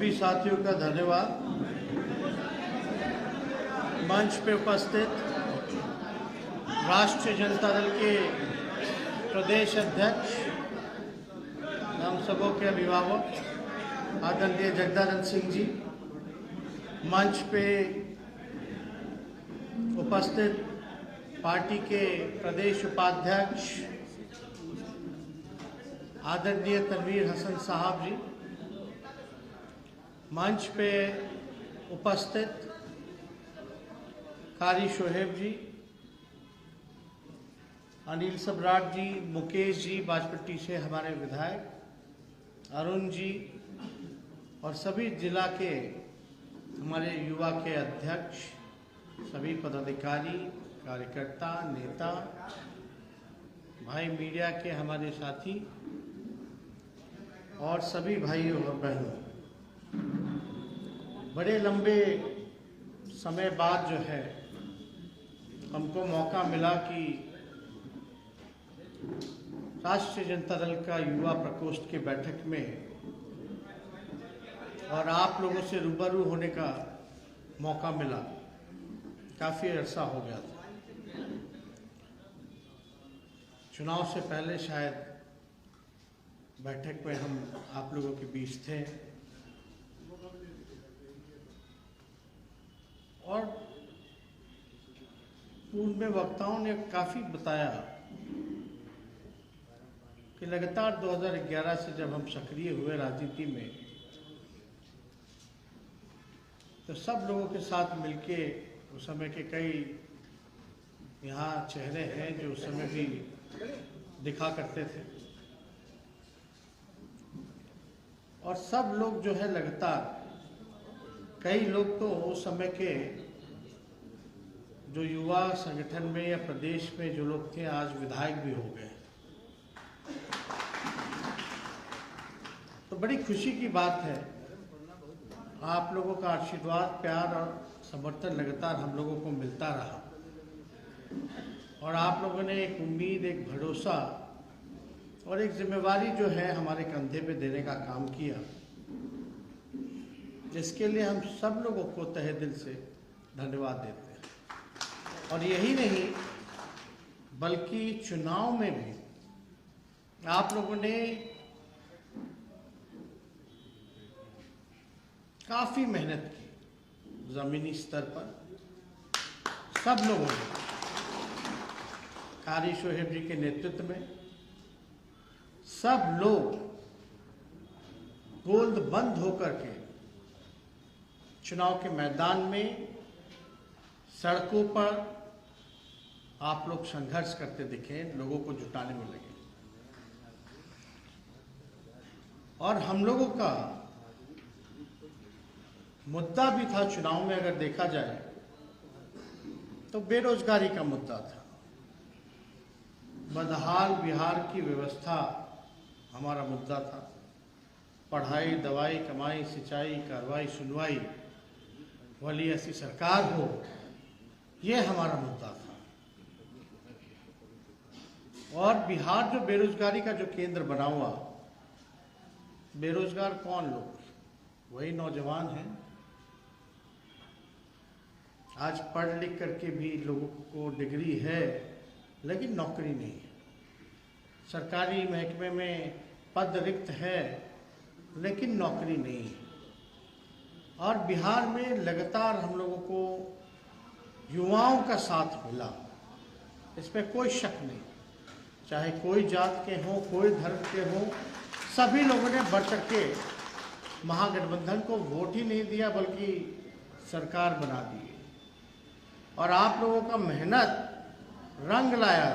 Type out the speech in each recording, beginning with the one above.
सभी साथियों का धन्यवाद। मंच पे उपस्थित राष्ट्रीय जनता दल के प्रदेश अध्यक्ष, हम सबों के अभिभावक आदरणीय जगदानंद सिंह जी, मंच पे उपस्थित पार्टी के प्रदेश उपाध्यक्ष आदरणीय तनवीर हसन साहब जी, मंच पे उपस्थित कारी शोहेब जी, अनिल सम्राट जी, मुकेश जी, बाजपट्टी से हमारे विधायक, अरुण जी और सभी जिला के हमारे युवा के अध्यक्ष, सभी पदाधिकारी, कार्यकर्ता, नेता, भाई मीडिया के हमारे साथी और सभी भाइयों और बहनों, बड़े लंबे समय बाद जो है हमको मौका मिला कि राष्ट्रीय जनता दल का युवा प्रकोष्ठ की बैठक में और आप लोगों से रूबरू होने का मौका मिला। काफ़ी अरसा हो गया था, चुनाव से पहले शायद बैठक में हम आप लोगों के बीच थे और पूर्व में वक्ताओं ने काफ़ी बताया कि लगातार 2011 से जब हम सक्रिय हुए राजनीति में, तो सब लोगों के साथ मिलके उस समय के कई यहाँ चेहरे हैं जो उस समय भी दिखा करते थे और सब लोग जो है लगातार, कई लोग तो उस समय के जो युवा संगठन में या प्रदेश में जो लोग थे आज विधायक भी हो गए। तो बड़ी खुशी की बात है, आप लोगों का आशीर्वाद, प्यार और समर्थन लगातार हम लोगों को मिलता रहा और आप लोगों ने एक उम्मीद, एक भरोसा और एक जिम्मेवारी जो है हमारे कंधे पे देने का काम किया, जिसके लिए हम सब लोगों को तहे दिल से धन्यवाद देते हैं। और यही नहीं बल्कि चुनाव में भी आप लोगों ने काफ़ी मेहनत की, ज़मीनी स्तर पर सब लोगों ने, कारी शोहेब जी के नेतृत्व में सब लोग गोलबंद होकर के चुनाव के मैदान में, सड़कों पर आप लोग संघर्ष करते दिखे, लोगों को जुटाने में लगे और हम लोगों का मुद्दा भी था चुनाव में, अगर देखा जाए तो बेरोजगारी का मुद्दा था। बदहाल बिहार की व्यवस्था हमारा मुद्दा था। पढ़ाई, दवाई, कमाई, सिंचाई, कार्रवाई, सुनवाई वाली ऐसी सरकार हो, ये हमारा मुद्दा था। और बिहार जो बेरोजगारी का जो केंद्र बना हुआ, बेरोजगार कौन लोग? वही नौजवान हैं। आज पढ़ लिख करके भी लोगों को डिग्री है लेकिन नौकरी नहीं है। सरकारी महकमे में पद रिक्त है लेकिन नौकरी नहीं है। और बिहार में लगातार हम लोगों को युवाओं का साथ मिला, इसमें कोई शक नहीं। चाहे कोई जात के हों, कोई धर्म के हों, सभी लोगों ने बढ़ चढ़ के महागठबंधन को वोट ही नहीं दिया बल्कि सरकार बना दी। और आप लोगों का मेहनत रंग लाया।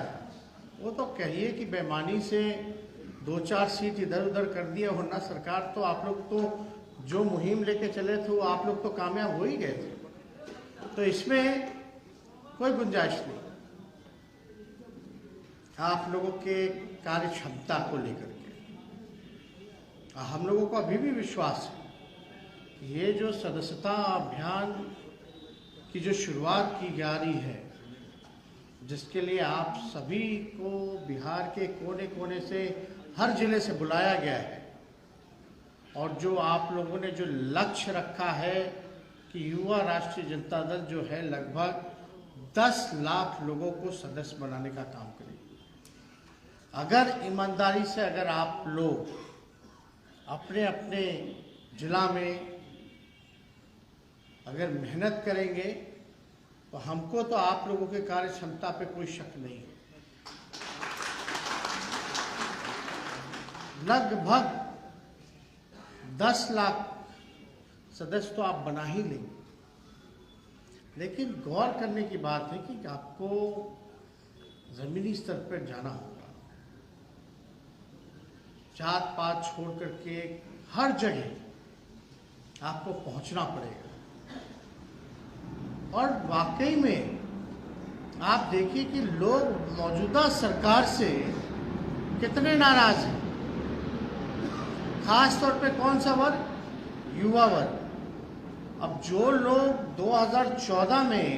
वो तो कहिए कि बेईमानी से 2-4 सीट इधर उधर कर दिया, वरना सरकार तो आप लोग तो जो मुहिम लेके चले थे वो आप लोग तो कामयाब हो ही गए थे। तो इसमें कोई गुंजाइश नहीं। आप लोगों के कार्य क्षमता को लेकर के हम लोगों को अभी भी विश्वास है, ये जो सदस्यता अभियान की जो शुरुआत की जा रही है, जिसके लिए आप सभी को बिहार के कोने कोने से, हर जिले से बुलाया गया है और जो आप लोगों ने जो लक्ष्य रखा है कि युवा राष्ट्रीय जनता दल जो है लगभग 10 लाख लोगों को सदस्य बनाने का काम करेगी। अगर ईमानदारी से अगर आप लोग अपने अपने जिला में अगर मेहनत करेंगे तो हमको तो आप लोगों के कार्य क्षमता पे कोई शक नहीं है। लगभग 10 लाख सदस्य तो आप बना ही लेंगे, लेकिन गौर करने की बात है कि आपको जमीनी स्तर पर जाना होगा। जात पात छोड़ करके हर जगह आपको पहुंचना पड़ेगा। और वाकई में आप देखिए कि लोग मौजूदा सरकार से कितने नाराज हैं। खास तौर पे कौन सा वर्ग? युवा वर्ग। अब जो लोग 2014 में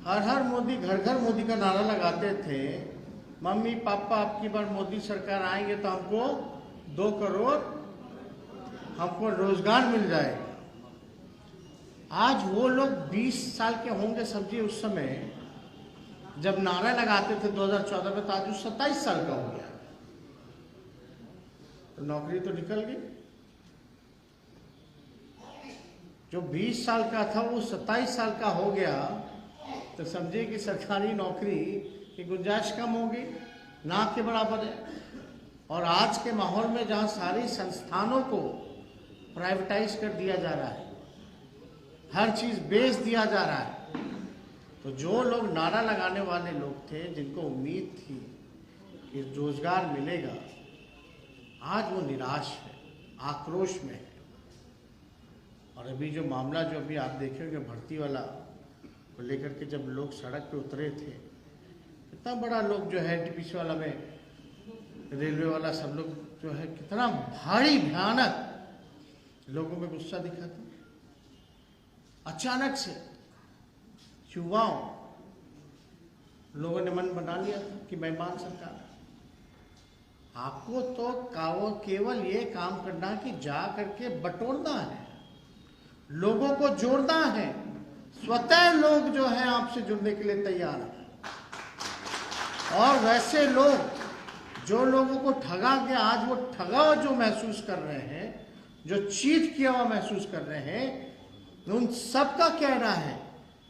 हर हर मोदी घर घर मोदी का नारा लगाते थे, मम्मी पापा आपकी बार मोदी सरकार आएंगे तो हमको 2 करोड़ हमको रोजगार मिल जाएगा। आज वो लोग 20 साल के होंगे, समझिए उस समय जब नारा लगाते थे 2014 में, तो आज वो 27 साल का हो गया। तो नौकरी तो निकल गई। जो 20 साल का था वो 27 साल का हो गया, तो समझिए कि सरकारी नौकरी की गुंजाइश कम होगी, ना के बराबर है। और आज के माहौल में जहां सारी संस्थानों को प्राइवेटाइज कर दिया जा रहा है, हर चीज बेच दिया जा रहा है, तो जो लोग नारा लगाने वाले लोग थे, जिनको उम्मीद थी कि रोजगार मिलेगा, आज वो निराश है, आक्रोश में है। और अभी जो मामला जो अभी आप देखेंगे भर्ती वाला को लेकर के, जब लोग सड़क पे उतरे थे, कितना बड़ा लोग जो है एनटीपीसी वाला में, रेलवे वाला, सब लोग जो है कितना भारी भयानक लोगों में गुस्सा दिखा था। अचानक से युवाओं लोगों ने मन बना लिया था कि मैं मान सरकार। आपको तो केवल ये काम करना है कि जा करके बटोरना है, लोगों को जोड़ना है। स्वतः लोग जो है आपसे जुड़ने के लिए तैयार हैं। और वैसे लोग जो लोगों को ठगा के आज वो ठगा हुआ जो महसूस कर रहे हैं, जो चीट किया हुआ महसूस कर रहे हैं, उन सबका कहना है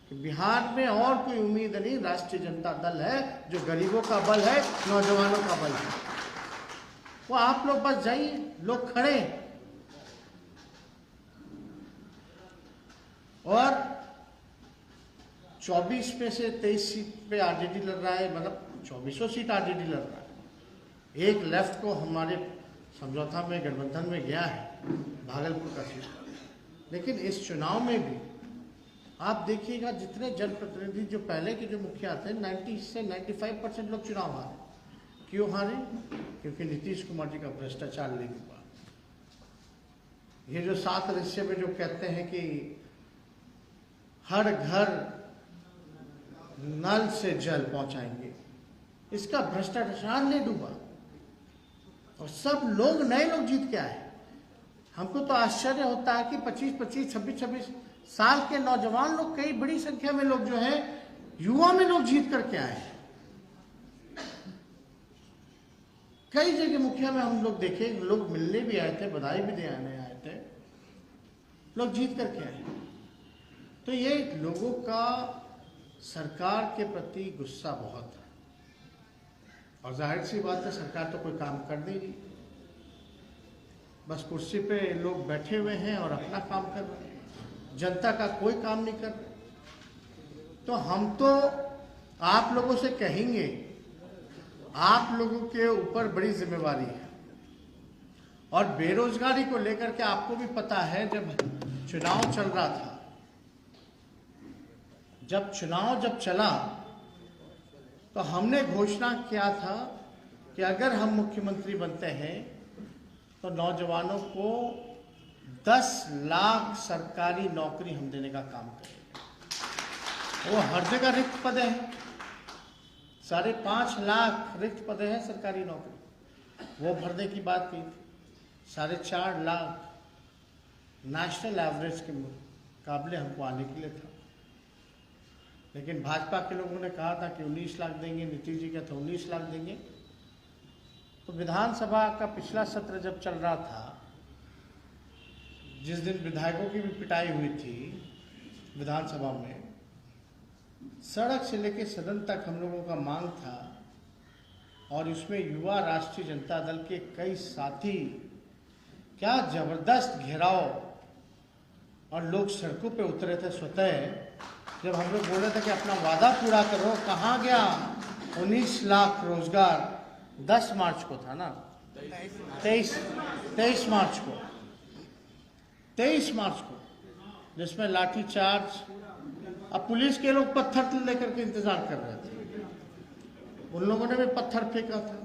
कि बिहार में और कोई उम्मीद नहीं, राष्ट्रीय जनता दल है जो गरीबों का बल है, नौजवानों का बल है। वो आप लोग बस जाइए, लोग खड़े हैं। और 24 में से 23 सीट पे आरजेडी लड़ रहा है, मतलब 24 सीट आरजेडी लड़ रहा है। एक लेफ्ट को हमारे समझौता में गठबंधन में गया है, भागलपुर का सीट। लेकिन इस चुनाव में भी आप देखिएगा, जितने जनप्रतिनिधि जो पहले के जो मुखिया थे, 90 से 95% लोग चुनाव हारे। क्यों हारे? क्योंकि नीतीश कुमार जी का भ्रष्टाचार नहीं हुआ। ये जो 7 रिश्ते में जो कहते हैं कि हर घर नल से जल पहुंचाएंगे, इसका भ्रष्टाचार नहीं डूबा और सब लोग नए लोग जीत के आए। हमको तो आश्चर्य होता है कि 25-25, 26-26 साल के नौजवान लोग, कई बड़ी संख्या में लोग जो है युवा में लोग जीत करके आए। कई जगह मुखिया में हम लोग देखे, लोग मिलने भी आए थे, बधाई भी देने आए थे, लोग जीत करके आए। तो ये लोगों का सरकार के प्रति गुस्सा बहुत है। और जाहिर सी बात है, सरकार तो कोई काम कर नहीं रही, बस कुर्सी पे लोग बैठे हुए हैं और अपना काम कर रहे हैं, जनता का कोई काम नहीं कर रहे। तो हम तो आप लोगों से कहेंगे, आप लोगों के ऊपर बड़ी जिम्मेवारी है। और बेरोजगारी को लेकर के आपको भी पता है, जब चुनाव चल रहा था, जब चला तो हमने घोषणा किया था कि अगर हम मुख्यमंत्री बनते हैं तो नौजवानों को 10 लाख सरकारी नौकरी हम देने का काम करेंगे। वो हर जगह रिक्त पद है, 5.5 लाख रिक्त पद है सरकारी नौकरी, वो भरने की बात की थी। 4.5 लाख नेशनल एवरेज के मुकाबले हमको आने के लिए था। लेकिन भाजपा के लोगों ने कहा था कि 19 लाख देंगे, नीतीश जी कहते 19 लाख देंगे। तो विधानसभा का पिछला सत्र जब चल रहा था, जिस दिन विधायकों की भी पिटाई हुई थी विधानसभा में, सड़क से लेकर सदन तक हम लोगों का मांग था, और इसमें युवा राष्ट्रीय जनता दल के कई साथी, क्या जबरदस्त घेराव, और लोग सड़कों पे उतरे थे स्वतः। जब हम लोग बोले थे कि अपना वादा पूरा करो, कहाँ गया 19 लाख रोजगार? 10 मार्च को था ना, 23 मार्च को, 23 मार्च को, जिसमें लाठीचार्ज, अब पुलिस के लोग पत्थर लेकर के इंतजार कर रहे थे। उन लोगों ने भी पत्थर फेंका था,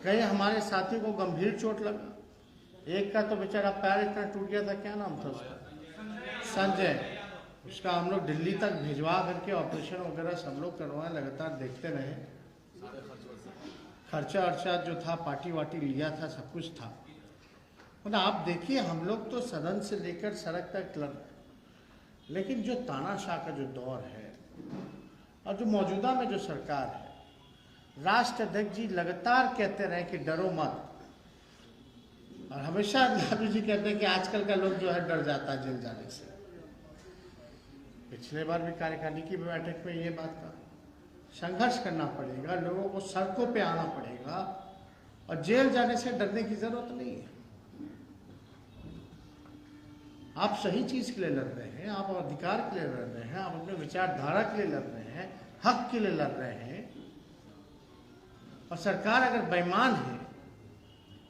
कई हमारे साथी को गंभीर चोट लगा। एक का तो बेचारा पैर इतना टूट गया था, क्या नाम था उसका, संजय, उसका हम लोग दिल्ली तक भिजवा करके ऑपरेशन वगैरह सब लोग करवाए, लगातार देखते रहे। खर्चा अर्चा जो था पार्टी वाटी लिया था, सब कुछ था। मतलब आप देखिए, हम लोग तो सदन से लेकर सड़क तक लड़, लेकिन जो तानाशाह का जो दौर है और जो मौजूदा में जो सरकार है, राष्ट्र अध्यक्ष जी लगातार कहते रहे कि डरो मत, और हमेशा लालू जी कहते हैं कि आजकल का लोग जो है डर जाता है जेल जाने से। पिछले बार भी कार्यकारिणी की बैठक में ये बात कहा, संघर्ष करना पड़ेगा, लोगों को सड़कों पे आना पड़ेगा, और जेल जाने से डरने की जरूरत नहीं है। आप सही चीज के लिए लड़ रहे हैं, आप अधिकार के लिए लड़ रहे हैं, आप अपने विचारधारा के लिए लड़ रहे हैं, हक के लिए लड़ रहे हैं। और सरकार अगर बेईमान है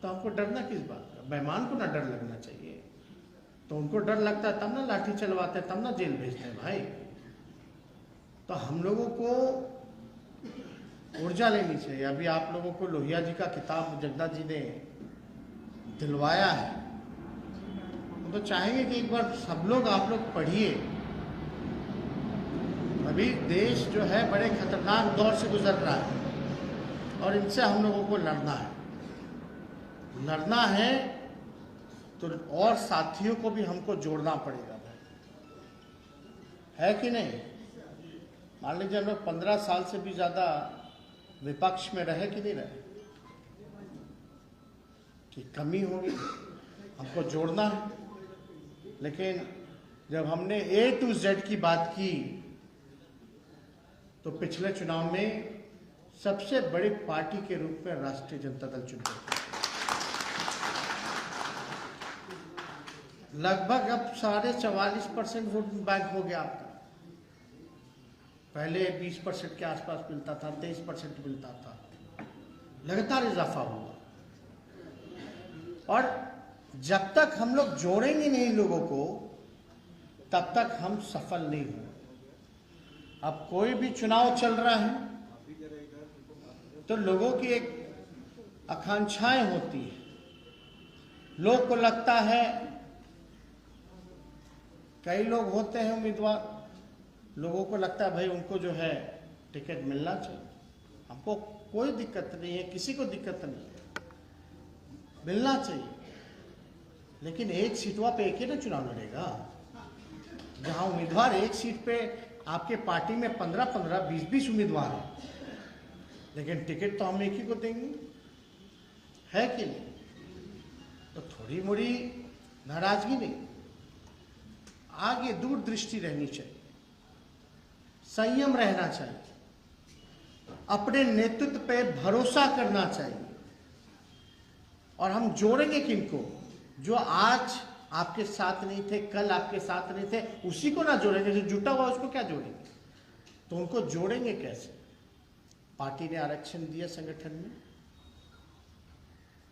तो हमको डरना किस बात का? बेईमान को ना डर लगना चाहिए, तो उनको डर लगता है तब ना लाठी चलवाते हैं, तब ना जेल भेजते हैं भाई। तो हम लोगों को ऊर्जा लेनी चाहिए। अभी आप लोगों को लोहिया जी का किताब जगदा जी ने दिलवाया है, तो चाहेंगे कि एक बार सब लोग आप लोग पढ़िए। अभी देश जो है बड़े खतरनाक दौर से गुजर रहा है, और इनसे हम लोगों को लड़ना है। लड़ना है तो और साथियों को भी हमको जोड़ना पड़ेगा भाई, है कि नहीं? मान लीजिए हम लोग 15 साल से भी ज्यादा विपक्ष में रहे कि नहीं रहे, कि कमी होगी, हमको जोड़ना है। लेकिन जब हमने A to Z की बात की, तो पिछले चुनाव में सबसे बड़ी पार्टी के रूप में राष्ट्रीय जनता दल चुनी। लगभग अब 44.5% वोट बैंक हो गया आपका। पहले 20% के आसपास मिलता था, 23% मिलता था, लगातार इजाफा हुआ। और जब तक हम लोग जोड़ेंगे नहीं लोगों को, तब तक हम सफल नहीं होंगे। अब कोई भी चुनाव चल रहा है तो लोगों की एक आकांक्षाएं होती है। लोग को लगता है, कई लोग होते हैं उम्मीदवार, लोगों को लगता है भाई उनको जो है टिकट मिलना चाहिए। हमको कोई दिक्कत नहीं है, किसी को दिक्कत नहीं है, मिलना चाहिए। लेकिन एक सीटवा पे एक ही ना चुनाव लड़ेगा। जहां उम्मीदवार एक सीट पे, आपके पार्टी में 15-15, 20-20 उम्मीदवार हैं, लेकिन टिकट तो हम एक ही को देंगे, है कि नहीं? तो थोड़ी मोड़ी नाराजगी नहीं, आगे दूरदृष्टि रहनी चाहिए, संयम रहना चाहिए, अपने नेतृत्व पे भरोसा करना चाहिए। और हम जोड़ेंगे किनको? जो आज आपके साथ नहीं थे, कल आपके साथ नहीं थे, उसी को ना जोड़ेंगे। जो जुटा हुआ उसको क्या जोड़ेंगे? तो उनको जोड़ेंगे कैसे? पार्टी ने आरक्षण दिया संगठन में,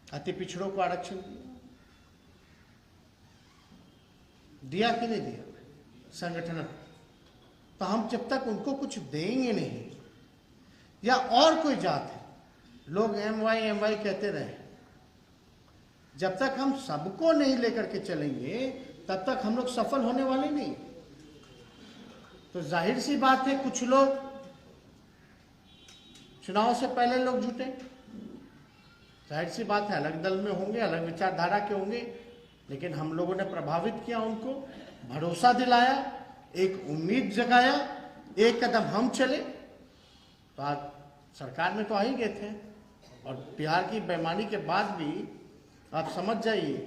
अति पिछड़ों को आरक्षण दिया कि नहीं दिया संगठन? तो हम जब तक उनको कुछ देंगे नहीं, या और कोई जात है, लोग MY कहते रहे, जब तक हम सबको नहीं लेकर के चलेंगे तब तक हम लोग सफल होने वाले नहीं। तो जाहिर सी बात है, कुछ लोग चुनाव से पहले लोग जुटे, जाहिर सी बात है, अलग दल में होंगे, अलग विचारधारा के होंगे, लेकिन हम लोगों ने प्रभावित किया उनको, भरोसा दिलाया, एक उम्मीद जगाया, एक कदम हम चले तो आज सरकार में तो आ ही गए थे। और बिहार की बेईमानी के बाद भी आप समझ जाइए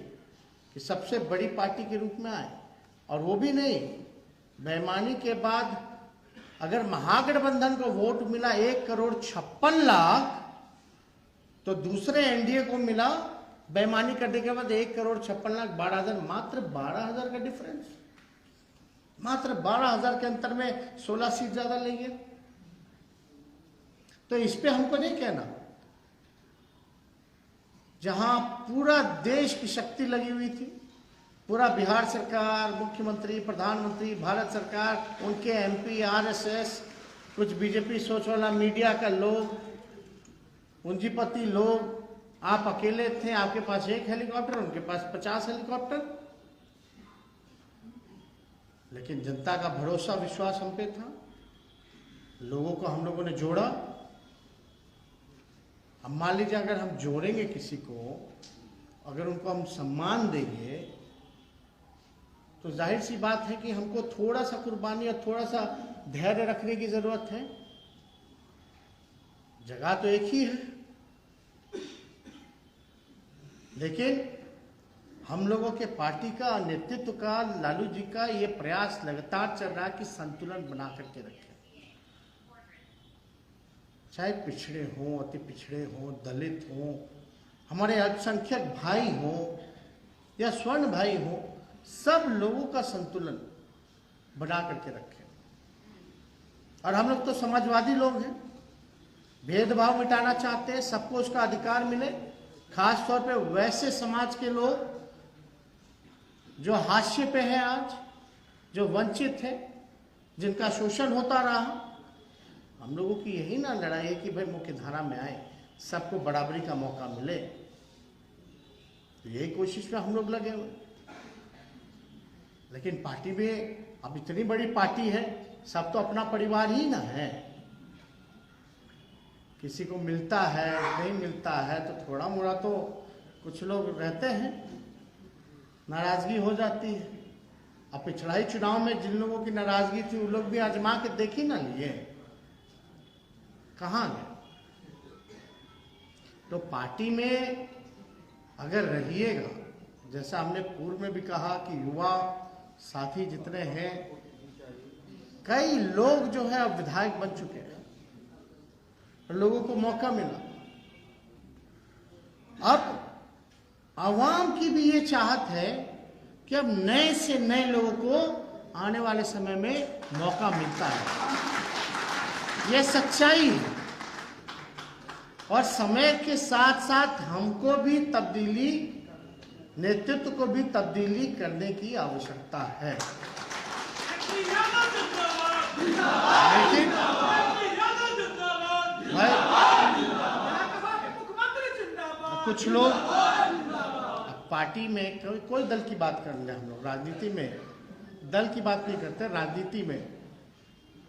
कि सबसे बड़ी पार्टी के रूप में आए। और वो भी नहीं, बेईमानी के बाद अगर महागठबंधन को वोट मिला 1,56,00,000, तो दूसरे एनडीए को मिला बेईमानी करने के बाद 1,56,00,000 12,000, मात्र 12,000 का डिफरेंस, मात्र 12,000 के अंतर में 16 सीट ज्यादा लेंगे। तो इस पे हमको नहीं कहना, जहां पूरा देश की शक्ति लगी हुई थी, पूरा बिहार सरकार, मुख्यमंत्री, प्रधानमंत्री, भारत सरकार, उनके एमपी, आरएसएस, कुछ बीजेपी सोच वाला मीडिया का लोग, पूंजीपति लोग, आप अकेले थे, आपके पास 1 हेलीकॉप्टर, उनके पास 50 हेलीकॉप्टर, लेकिन जनता का भरोसा विश्वास हम पे था, लोगों को हम लोगों ने जोड़ा। अब मान लीजिए अगर हम जोड़ेंगे किसी को, अगर उनको हम सम्मान देंगे, तो जाहिर सी बात है कि हमको थोड़ा सा कुर्बानी और थोड़ा सा धैर्य रखने की जरूरत है। जगह तो एक ही है, लेकिन हम लोगों के पार्टी का नेतृत्व का, लालू जी का ये प्रयास लगातार चल रहा है कि संतुलन बना करके रखें। चाहे पिछड़े हों, अति पिछड़े हों, दलित हों, हमारे अल्पसंख्यक भाई हों या स्वर्ण भाई हों, सब लोगों का संतुलन बना करके रखें। और हम लोग तो समाजवादी लोग हैं, भेदभाव मिटाना चाहते हैं, सबको उसका अधिकार मिले। खास तौर पे वैसे समाज के लोग जो हाशिए पे हैं आज, जो वंचित हैं, जिनका शोषण होता रहा, हम लोगों की यही ना लड़ाई है कि भाई मुख्य धारा में आए, सबको बराबरी का मौका मिले। तो यही कोशिश में हम लोग लगे हुए। लेकिन पार्टी में अब इतनी बड़ी पार्टी है, सब तो अपना परिवार ही ना है। किसी को मिलता है, नहीं मिलता है, तो थोड़ा मोड़ा तो कुछ लोग रहते हैं, नाराजगी हो जाती है। अब पिछड़ा चुनाव में जिन लोगों की नाराजगी थी, वो लोग भी आजमा के देख ही ना लिए, कहाँ गए। तो पार्टी में अगर रहिएगा, जैसा हमने पूर्व में भी कहा कि युवा साथी जितने हैं, कई लोग जो है अब विधायक बन चुके हैं, लोगों को मौका मिला। अब आवाम की भी ये चाहत है कि अब नए से नए लोगों को आने वाले समय में मौका मिलता है, ये सच्चाई है। और समय के साथ साथ हमको भी तब्दीली, नेतृत्व को भी तब्दीली करने की आवश्यकता है। लेकिन कुछ लोग पार्टी में, कोई दल की बात कर ले, हम लोग राजनीति में दल की बात नहीं करते, राजनीति में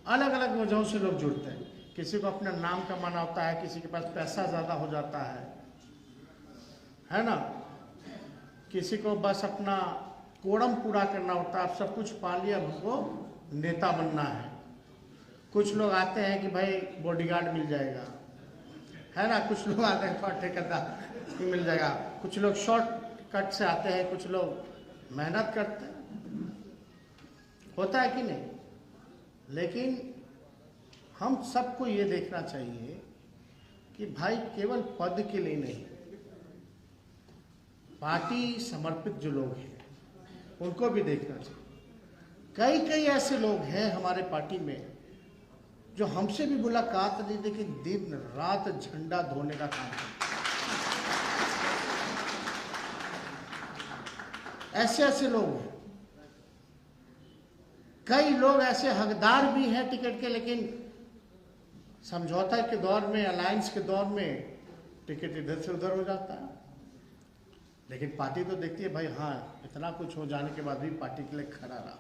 अलग अलग वजहों से लोग जुड़ते हैं। किसी को अपना नाम कमाना होता है, किसी के पास पैसा ज़्यादा हो जाता है ना, किसी को बस अपना कोड़म पूरा करना होता है, अब सब कुछ पा लिया, हमको नेता बनना है। कुछ लोग आते हैं कि भाई बॉडीगार्ड मिल जाएगा, है ना, कुछ लोग आते हैं ठेकेदार मिल जाएगा, कुछ लोग शॉर्ट कट से आते हैं, कुछ लोग मेहनत करते हैं, होता है कि नहीं। लेकिन हम सबको ये देखना चाहिए कि भाई केवल पद के लिए नहीं, पार्टी समर्पित जो लोग हैं उनको भी देखना चाहिए। कई ऐसे लोग हैं हमारे पार्टी में जो हमसे भी मुलाकात नहीं, लेकिन दिन रात झंडा धोने का काम करते। ऐसे लोग हैं। कई लोग ऐसे हकदार भी हैं टिकट के, लेकिन समझौता के दौर में, अलायंस के दौर में टिकट इधर से उधर हो जाता है। लेकिन पार्टी तो देखती है भाई, हाँ इतना कुछ हो जाने के बाद भी पार्टी के लिए खड़ा रहा।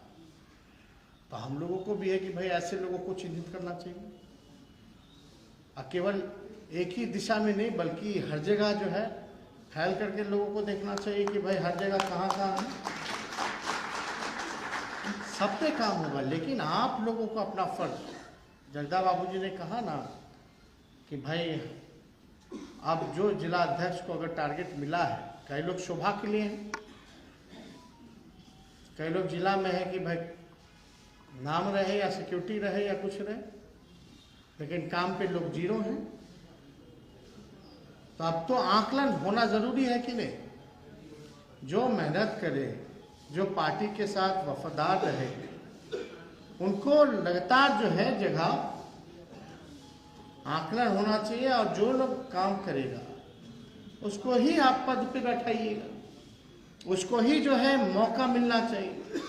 तो हम लोगों को भी है कि भाई ऐसे लोगों को चिन्हित करना चाहिए, केवल एक ही दिशा में नहीं, बल्कि हर जगह जो है फैल करके लोगों को देखना चाहिए कि भाई हर जगह कहाँ कहाँ है, सब पे काम होगा। लेकिन आप लोगों को अपना फर्ज, जगदा बाबू जी ने कहा ना कि भाई अब जो जिला अध्यक्ष को अगर टारगेट मिला है, कई लोग शोभा के लिए हैं, कई लोग जिला में है कि भाई नाम रहे या सिक्योरिटी रहे या कुछ रहे, लेकिन काम पे लोग जीरो हैं। तो अब तो आकलन होना जरूरी है कि नहीं। जो मेहनत करे, जो पार्टी के साथ वफादार रहे, उनको लगातार जो है जगह आकलन होना चाहिए, और जो लोग काम करेगा उसको ही आप पद पे बैठाइएगा, उसको ही जो है मौका मिलना चाहिए।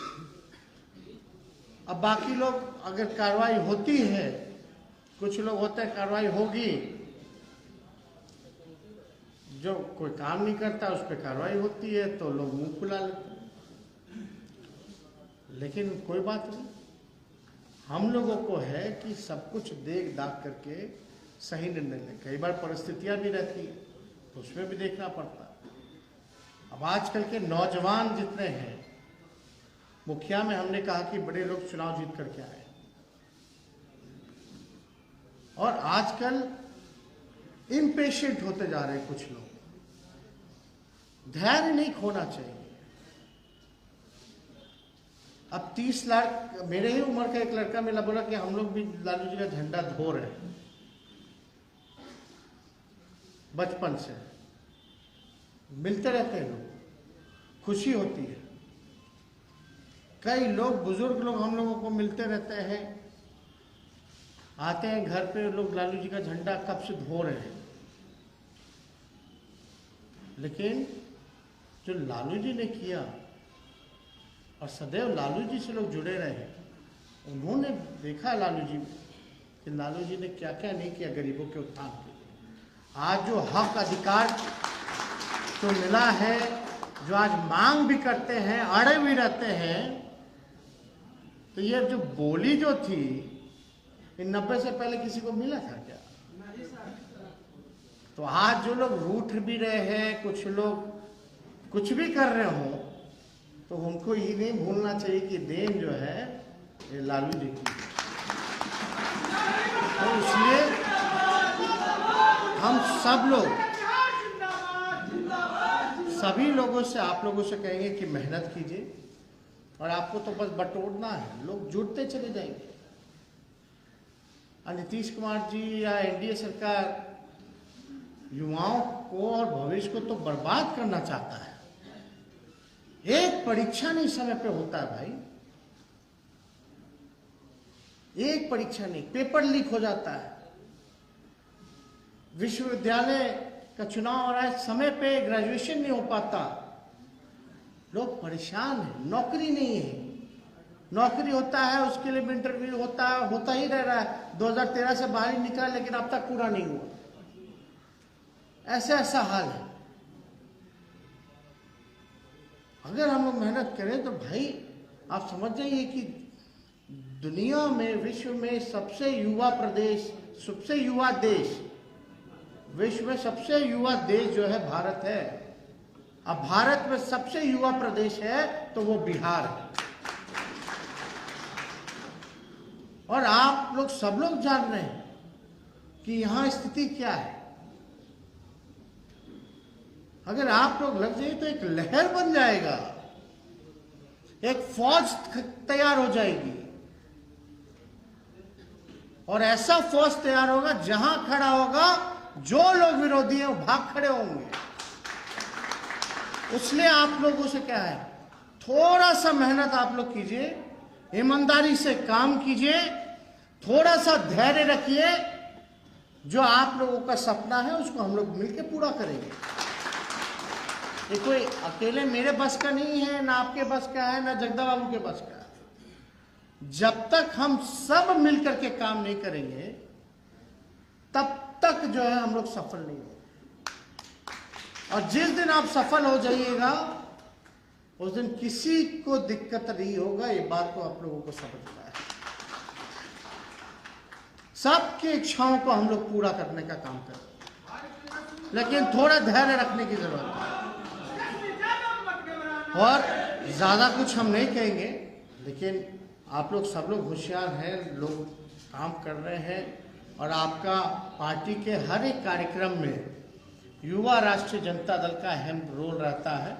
अब बाकी लोग अगर कार्रवाई होती है, कुछ लोग होते हैं कार्रवाई होगी, जो कोई काम नहीं करता उस पर कार्रवाई होती है तो लोग मुंह फुला लेते हैं। लेकिन कोई बात नहीं, हम लोगों को है कि सब कुछ देख दाख करके सही निर्णय लें। कई बार परिस्थितियां भी रहती है तो उसमें भी देखना पड़ता है। अब आजकल के नौजवान जितने हैं, मुखिया में हमने कहा कि बड़े लोग चुनाव जीत करके आए, और आजकल इम्पेशेंट होते जा रहे हैं कुछ लोग। धैर्य नहीं खोना चाहिए। अब 30 लाख, मेरे ही उम्र का एक लड़का मिला, बोला कि हम लोग भी लालू जी का झंडा धो रहे हैं बचपन से। मिलते रहते हैं लोग, खुशी होती है। कई लोग, बुजुर्ग लोग हम लोगों को मिलते रहते हैं, आते हैं घर पे, लोग लालू जी का झंडा कब से धो रहे हैं। लेकिन जो लालू जी ने किया, और सदैव लालू जी से लोग जुड़े रहे, उन्होंने देखा लालू जी कि लालू जी ने क्या क्या नहीं किया गरीबों के उत्थान के लिए। आज जो हक अधिकार तो मिला है, जो आज मांग भी करते हैं, अड़े भी रहते हैं, तो ये जो बोली जो थी, इन 90 से पहले किसी को मिला था क्या? तो आज जो लोग रूठ भी रहे हैं, कुछ लोग कुछ भी कर रहे हो, तो उनको ये नहीं भूलना चाहिए कि देन जो है ये लालू जी की। तो इसलिए हम सब लोग, सभी लोगों से, आप लोगों से कहेंगे कि मेहनत कीजिए, और आपको तो बस बटोरना है, लोग जुड़ते चले जाएंगे। नीतीश कुमार जी या एनडीए सरकार युवाओं को और भविष्य को तो बर्बाद करना चाहता है। एक परीक्षा नहीं समय पे होता है भाई, एक परीक्षा नहीं, पेपर लीक हो जाता है। विश्वविद्यालय का चुनाव हो रहा है, समय पे ग्रेजुएशन नहीं हो पाता, लोग परेशान हैं। नौकरी नहीं है, नौकरी होता है उसके लिए भी इंटरव्यू होता ही रह रहा है। 2013 से बाहर ही निकला, लेकिन अब तक पूरा नहीं हुआ। ऐसा हाल है। अगर हम लोग मेहनत करें तो भाई आप समझ जाइए कि दुनिया में, विश्व में सबसे युवा प्रदेश, सबसे युवा देश, विश्व में सबसे युवा देश जो है भारत है। अब भारत में सबसे युवा प्रदेश है तो वो बिहार है। और आप लोग, सब लोग जान रहे हैं कि यहां स्थिति क्या है। अगर आप लोग लग जाइए तो एक लहर बन जाएगा, एक फौज तैयार हो जाएगी, और ऐसा फौज तैयार होगा, जहां खड़ा होगा जो लोग विरोधी हैं वो भाग खड़े होंगे। इसलिए आप लोगों से क्या है, थोड़ा सा मेहनत आप लोग कीजिए, ईमानदारी से काम कीजिए, थोड़ा सा धैर्य रखिए। जो आप लोगों का सपना है उसको हम लोग मिलकर पूरा करेंगे। ये कोई अकेले मेरे बस का नहीं है, ना आपके बस का है, ना जगदा बाबू के बस का है। जब तक हम सब मिलकर के काम नहीं करेंगे, तब तक जो है हम लोग सफल नहीं होंगे। और जिस दिन आप सफल हो जाइएगा, उस दिन किसी को दिक्कत नहीं होगा। ये बात तो आप लोगों को समझना है। सबकी इच्छाओं को हम लोग पूरा करने का काम करें। लेकिन थोड़ा धैर्य रखने की जरूरत है। और ज़्यादा कुछ हम नहीं कहेंगे, लेकिन आप लोग सब लोग होशियार हैं, लोग काम कर रहे हैं, और आपका पार्टी के हर एक कार्यक्रम में युवा राष्ट्रीय जनता दल का अहम रोल रहता है।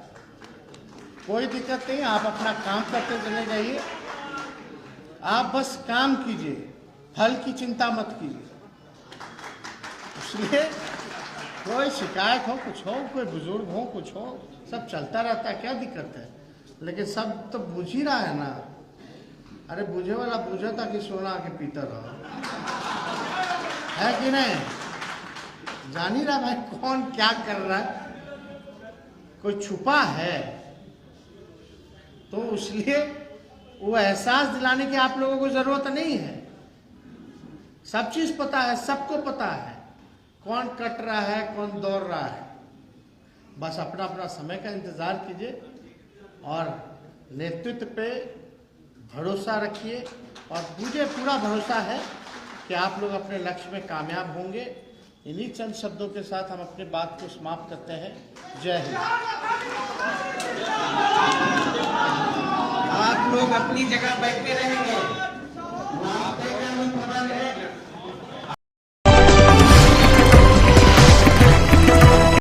कोई दिक्कत नहीं, आप अपना काम करते चले जाइए, आप बस काम कीजिए, फल की चिंता मत कीजिए। इसलिए कोई शिकायत हो, कुछ हो, कोई बुजुर्ग हो, कुछ हो, सब चलता रहता है, क्या दिक्कत है। लेकिन सब तो बुझ ही रहा है ना। अरे बुझे वाला बुझे था कि सोना के पीता रहा है कि नहीं। जान ही रहा भाई कौन क्या कर रहा है, कोई छुपा है, तो इसलिए वो एहसास दिलाने की आप लोगों को जरूरत नहीं है। सब चीज पता है, सबको पता है कौन कट रहा है, कौन दौड़ रहा है। बस अपना अपना समय का इंतजार कीजिए और नेतृत्व पे भरोसा रखिए, और मुझे पूरा भरोसा है कि आप लोग अपने लक्ष्य में कामयाब होंगे। इन्हीं चंद शब्दों के साथ हम अपनी बात को समाप्त करते हैं। जय हिंद। आप लोग अपनी जगह बैठे रहेंगे।